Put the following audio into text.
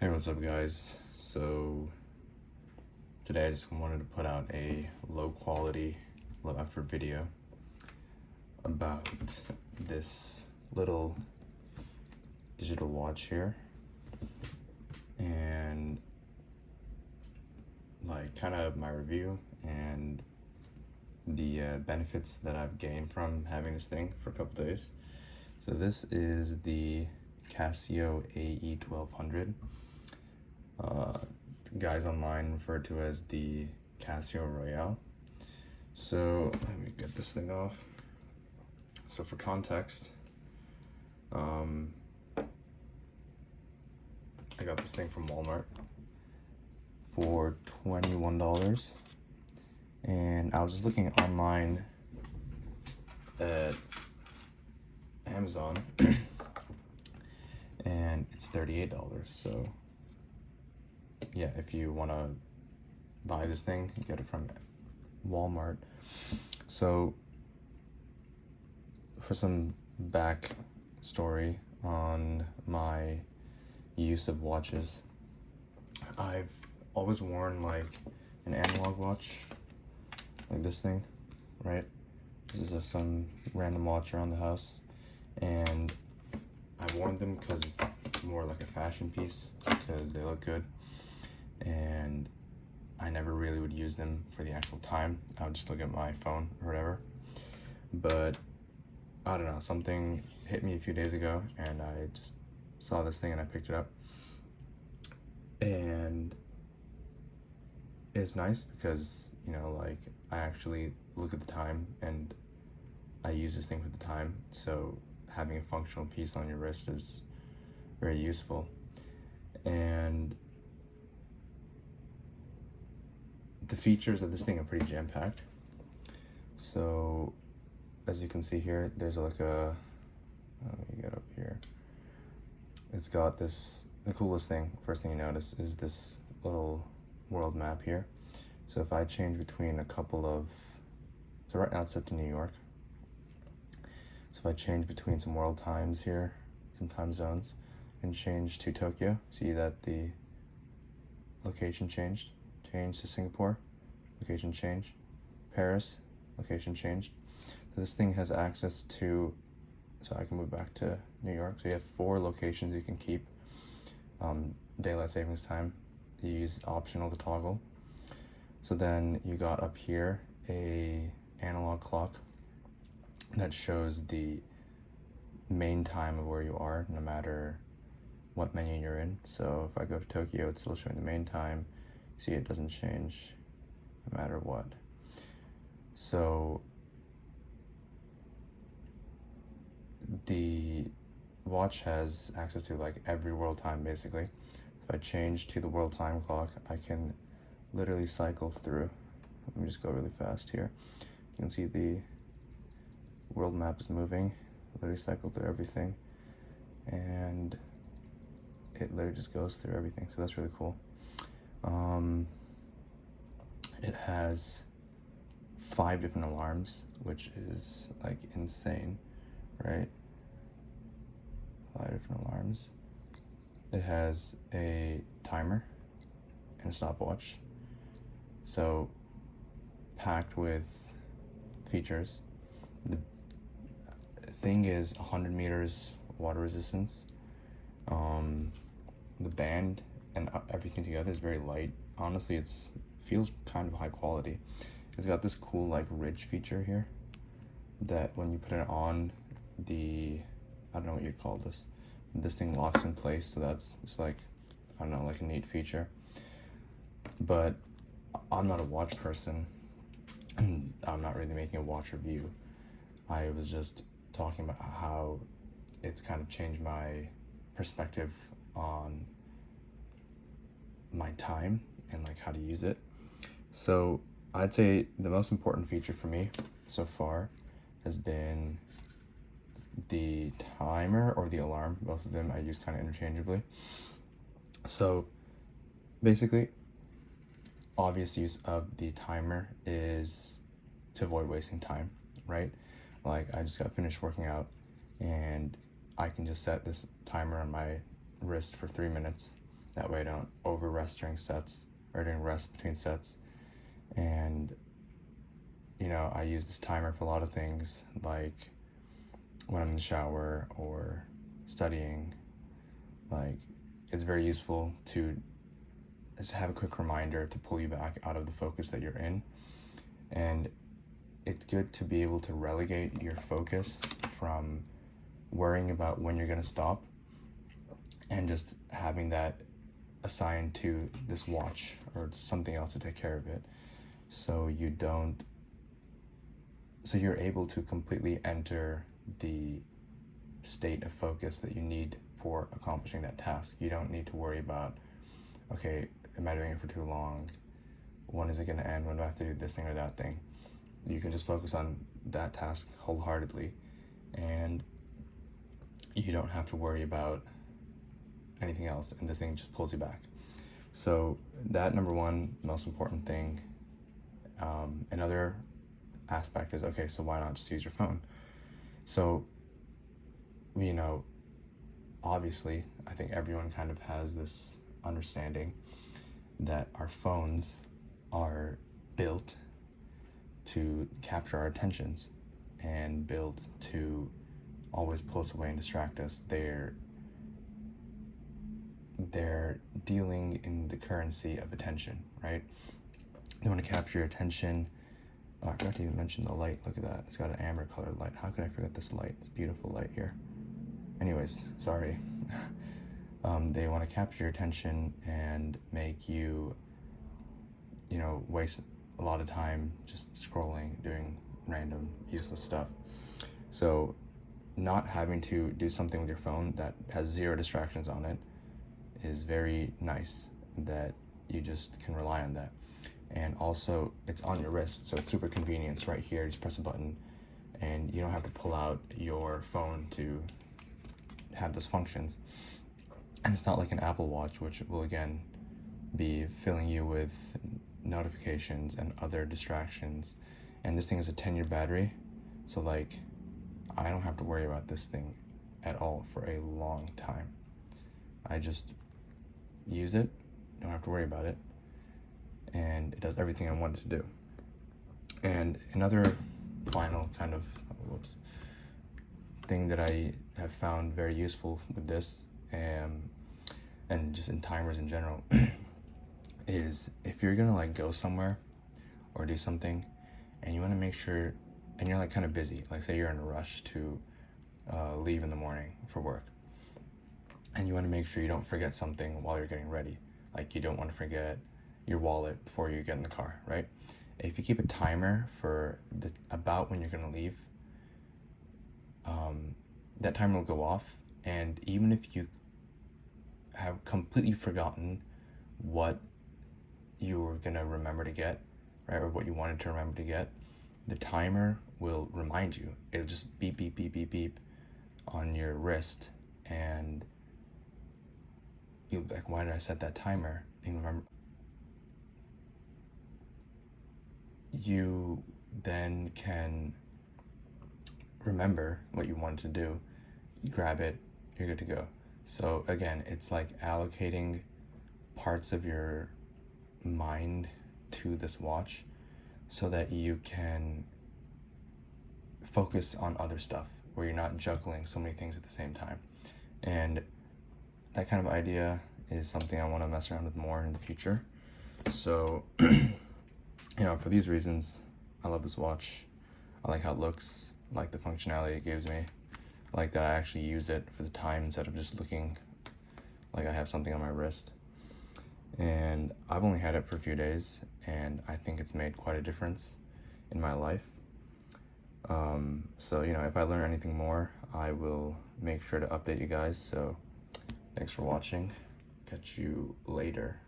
Hey, what's up, guys? So today I just wanted to put out a low quality, low effort video about this little digital watch here, and like kind of my review and the benefits that I've gained from having this thing for a couple days. So this is the Casio AE1200. Guys online refer to as the Casio Royal. So let me get this thing off. So for context, I got this thing from Walmart for $21, and I was just looking online at Amazon and it's $38. So yeah, if you want to buy this thing, you get it from Walmart. So for some back story on my use of watches, I've always worn like an analog watch, like this thing, right? This is just some random watch around the house, and I worn them because it's more like a fashion piece, because they look good, and I never really would use them for the actual time. I would just look at my phone or whatever. But I don't know, something hit me a few days ago and I just saw this thing and I picked it up. And it's nice because, you know, like I actually look at the time and I use this thing for the time. So having a functional piece on your wrist is very useful. And the features of this thing are pretty jam-packed. So as you can see here, there's like a, let me get up here. It's got this, the coolest thing, first thing you notice is this little world map here. So if I change between a couple of, so right now it's set to New York. So if I change between some world times here, some time zones, and change to Tokyo, see that the location changed. Change to Singapore, location change. Paris, location changed. So this thing has access to, so I can move back to New York. So you have 4 locations you can keep. Daylight savings time, you use optional to toggle. So then you got up here a analog clock that shows the main time of where you are, no matter what menu you're in. So if I go to Tokyo, it's still showing the main time. See, it doesn't change no matter what. So the watch has access to like every world time basically. If I change to the world time clock, I can literally cycle through. Let me just go really fast here. You can see the world map is moving. Literally cycle through everything, and it literally just goes through everything. So that's really cool. It has 5 different alarms, which is like insane, right? 5 different alarms. It has a timer and a stopwatch. So packed with features. The thing is 100 meters water resistance. The band and everything together is very light. Honestly, it's feels kind of high quality. It's got this cool like ridge feature here that when you put it on, the, I don't know what you'd call this thing locks in place. So that's just like, I don't know, like a neat feature. But I'm not a watch person, and I'm not really making a watch review. I was just talking about how it's kind of changed my perspective on my time and like how to use it. So I'd say the most important feature for me so far has been the timer or the alarm. Both of them I use kind of interchangeably. So basically, obvious use of the timer is to avoid wasting time, right? Like I just got finished working out and I can just set this timer on my wrist for 3 minutes That way I don't over rest during sets or during rest between sets. And you know, I use this timer for a lot of things, like when I'm in the shower or studying. Like, it's very useful to just have a quick reminder to pull you back out of the focus that you're in. And it's good to be able to relegate your focus from worrying about when you're going to stop and just having that assigned to this watch or something else to take care of it. So you're able to completely enter the state of focus that you need for accomplishing that task. You don't need to worry about, okay, am I doing it for too long? When is it going to end? When do I have to do this thing or that thing? You can just focus on that task wholeheartedly, and you don't have to worry about anything else, and this thing just pulls you back. So that, number one, most important thing. Another aspect is, okay, so why not just use your phone? So, you know, obviously, I think everyone kind of has this understanding that our phones are built to capture our attentions and built to always pull us away and distract us. They're dealing in the currency of attention, right? They want to capture your attention. Oh, I forgot to even mention the light. Look at that. It's got an amber colored light. How could I forget this light? It's beautiful light here. Anyways, sorry. They want to capture your attention and make you, you know, waste a lot of time just scrolling, doing random useless stuff. So not having to do something with your phone that has zero distractions on it is very nice, that you just can rely on that. And also, it's on your wrist, so it's super convenient. It's right here. Just press a button, and you don't have to pull out your phone to have those functions. And it's not like an Apple Watch, which will again be filling you with notifications and other distractions. And this thing is a 10-year battery, so like, I don't have to worry about this thing at all for a long time. I just use it, don't have to worry about it, and it does everything I want it to do. And another final kind of thing that I have found very useful with this, and just in timers in general, is if you're gonna like go somewhere or do something, and you want to make sure, and you're like kind of busy, like say you're in a rush to leave in the morning for work, and you want to make sure you don't forget something while you're getting ready. Like, you don't want to forget your wallet before you get in the car, right? If you keep a timer for about when you're going to leave, that timer will go off, and even if you have completely forgotten what you were going to remember to get, right, or what you wanted to remember to get, the timer will remind you. It'll just beep, beep, beep, beep, beep on your wrist, and you'll be like, why did I set that timer? And remember, you then can remember what you wanted to do. You grab it, you're good to go. So again, it's like allocating parts of your mind to this watch so that you can focus on other stuff, where you're not juggling so many things at the same time. And that kind of idea is something I want to mess around with more in the future. So, you know, for these reasons, I love this watch. I like how it looks, I like the functionality it gives me, I like that I actually use it for the time instead of just looking like I have something on my wrist. And I've only had it for a few days, and I think it's made quite a difference in my life. So, you know, if I learn anything more, I will make sure to update you guys. So thanks for watching. Catch you later.